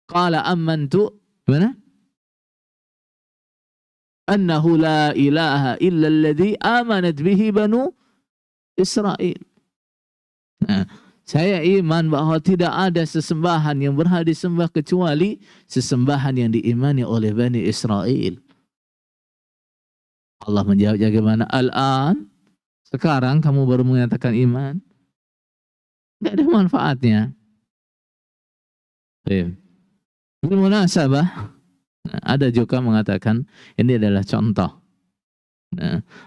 Qala amantu. Mana? Annahu la ilaha illa alladhi amanat bihi banu Israel. Saya iman bahwa tidak ada sesembahan yang berhak disembah kecuali sesembahan yang diimani oleh Bani Israel. Allah menjawab bagaimana? Al-an, sekarang kamu baru mengatakan iman. Tidak ada manfaatnya. Bermunasabah, ada juga mengatakan ini adalah contoh.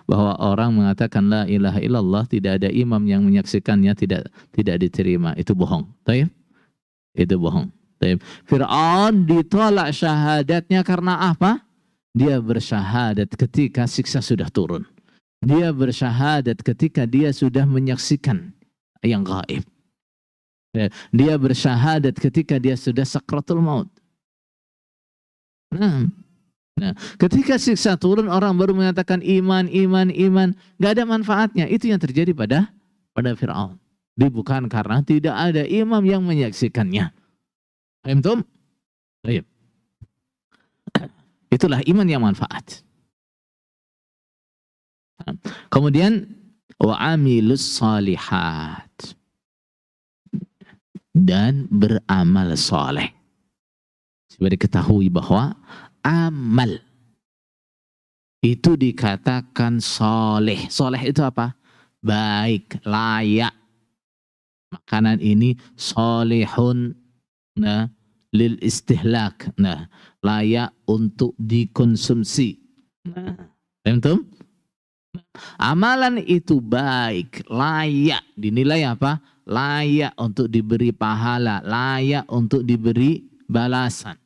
Bahwa orang mengatakan la ilaha illallah, tidak ada imam yang menyaksikannya, tidak diterima. Itu bohong. Taib? Itu bohong. Taib. Fir'aun ditolak syahadatnya karena apa? Dia bersyahadat ketika siksa sudah turun. Dia bersyahadat ketika dia sudah menyaksikan yang gaib. Dia bersyahadat ketika dia sudah sakratul maut. Nah, ketika siksa turun, orang baru mengatakan iman. Gak ada manfaatnya. Itu yang terjadi pada Fir'aun. Bukan karena tidak ada imam yang menyaksikannya. Paham? Baik. Itulah iman yang manfaat. Kemudian wa'amilus salihat, dan beramal soleh. Sudah diketahui bahwa amal itu dikatakan soleh. Soleh itu apa? Baik, layak. Makanan ini solehun, nah, lil istihlak, nah, layak untuk dikonsumsi. Paham? Amalan itu baik, layak, dinilai apa? Layak untuk diberi pahala, layak untuk diberi balasan.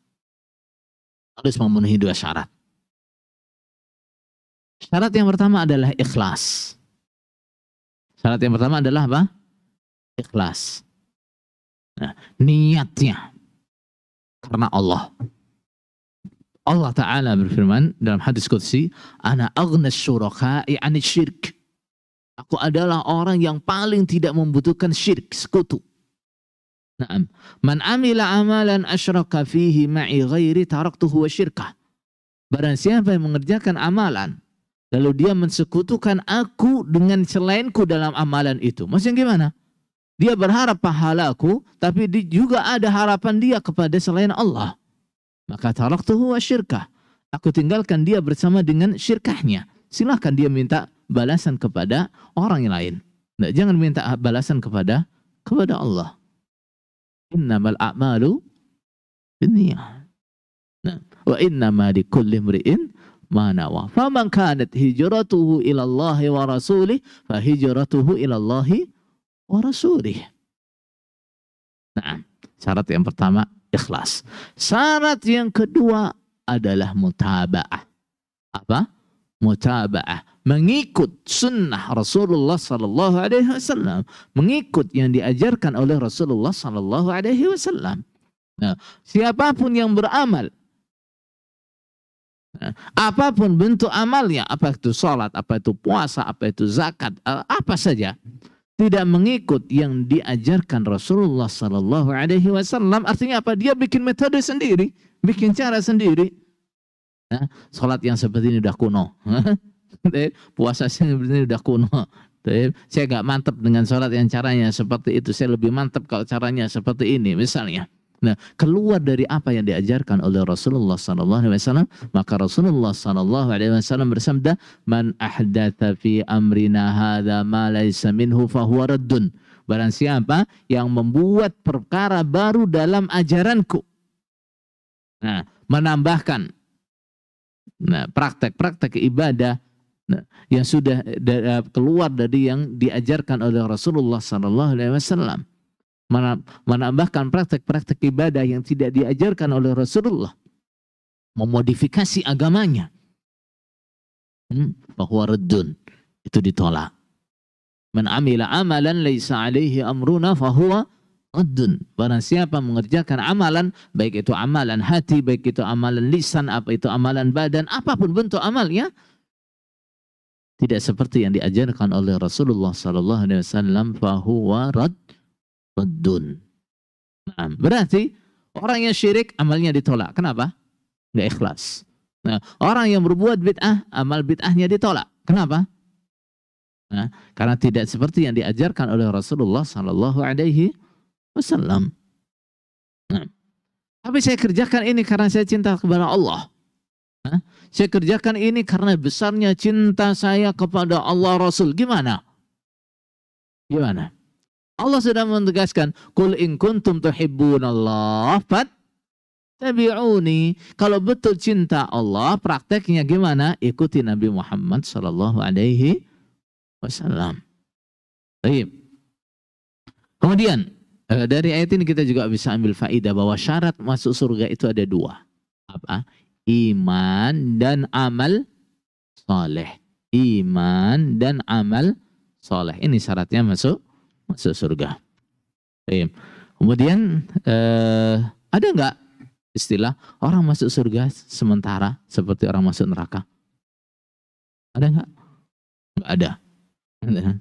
Harus memenuhi dua syarat. Syarat yang pertama adalah ikhlas. Syarat yang pertama adalah apa? Ikhlas. Nah, niatnya karena Allah. Allah Ta'ala berfirman dalam hadis qudsi, ana aghnas syuraka'i 'anil syirk. Aku adalah orang yang paling tidak membutuhkan syirik, sekutu. Naam. Man amila amalan asyraka fihi ma'i ghairi taraktuhu wa syirkah. Barang siapa yang mengerjakan amalan lalu dia mensekutukan aku dengan selainku dalam amalan itu. Maksudnya gimana? Dia berharap pahalaku, tapi juga ada harapan dia kepada selain Allah. Maka taraktuhu wa syirkah. Aku tinggalkan dia bersama dengan syirkahnya. Silahkan dia minta balasan kepada orang yang lain. Nah, jangan minta balasan kepada Allah. Innamal a'malu binniyat. Nah, wa innama likulli imri'in ma nawa. Faman kanat hijratuhu ila Allah wa rasulih, fa hijratuhu ila Allah wa rasulih. Nah, syarat yang pertama ikhlas. Syarat yang kedua adalah mutaba'ah. Apa? Mutaba'ah. Mengikut sunnah Rasulullah sallallahu alaihi wasallam, mengikut yang diajarkan oleh Rasulullah sallallahu alaihi wasallam. Nah, siapapun yang beramal, apapun bentuk amalnya, apa itu salat, apa itu puasa, apa itu zakat, apa saja, tidak mengikut yang diajarkan Rasulullah sallallahu alaihi wasallam, artinya apa? Dia bikin metode sendiri, bikin cara sendiri. Nah, salat yang seperti ini udah kuno. Puasa seperti ini udah kuno. Saya gak mantap dengan salat yang caranya seperti itu. Saya lebih mantap kalau caranya seperti ini misalnya. Nah, keluar dari apa yang diajarkan oleh Rasulullah SAW, maka Rasulullah SAW bersabda, "Man ahdatha fi amrina hadza ma laysa minhu fahuwa raddun." Barang siapa yang membuat perkara baru dalam ajaranku. Nah, menambahkan praktek-praktek ibadah yang sudah keluar dari yang diajarkan oleh Rasulullah SAW. Menambahkan praktek-praktek ibadah yang tidak diajarkan oleh Rasulullah, memodifikasi agamanya, bahwa raddun, itu ditolak. Man amila amalan laisa alaihi amruna fahuwa raddun. Barang siapa mengerjakan amalan, baik itu amalan hati, baik itu amalan lisan, apa itu amalan badan, apapun bentuk amalnya, tidak seperti yang diajarkan oleh Rasulullah SAW, fahuwa raddun. Nah, berarti orang yang syirik amalnya ditolak. Kenapa? Nggak ikhlas. Nah, orang yang berbuat bid'ah, amal bid'ahnya ditolak. Kenapa? Nah, karena tidak seperti yang diajarkan oleh Rasulullah Sallallahu Alaihi Wasallam. Nah, tapi saya kerjakan ini karena saya cinta kepada Allah. Nah, saya kerjakan ini karena besarnya cinta saya kepada Allah Rasul. Gimana? Gimana? Allah sudah menegaskan, "Qul in kuntum tuhibbunallah fattabi'uni." Kalau betul cinta Allah, prakteknya gimana? Ikuti Nabi Muhammad sallallahu alaihi wasallam. Baik. Kemudian dari ayat ini kita juga bisa ambil faidah bahwa syarat masuk surga itu ada dua. Apa? Iman dan amal soleh. Iman dan amal soleh. Ini syaratnya masuk surga. Baik. Kemudian ada nggak istilah orang masuk surga sementara seperti orang masuk neraka? Ada nggak? Nggak ada.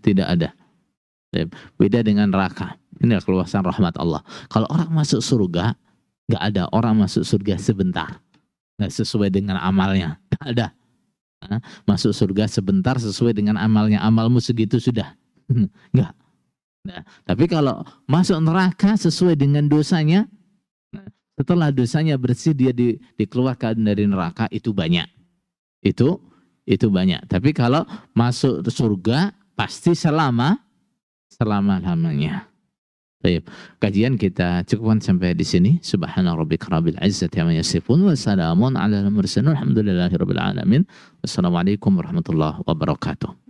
Tidak ada. Beda dengan neraka. Ini keluasan rahmat Allah. Kalau orang masuk surga, nggak ada orang masuk surga sebentar, nggak sesuai dengan amalnya. Nggak ada. Masuk surga sebentar sesuai dengan amalnya. Amalmu segitu sudah. Nggak. Nah, tapi kalau masuk neraka sesuai dengan dosanya, setelah dosanya bersih dia dikeluarkan dari neraka, itu banyak. Itu banyak. Tapi kalau masuk surga pasti selama-lamanya. Baik, kajian kita cukupkan sampai di sini. Subhana rabbika rabbil izzati amma yasifun wa salamun ala al mursalin walhamdulillahi rabbil alamin. Wassalamualaikum warahmatullahi wabarakatuh.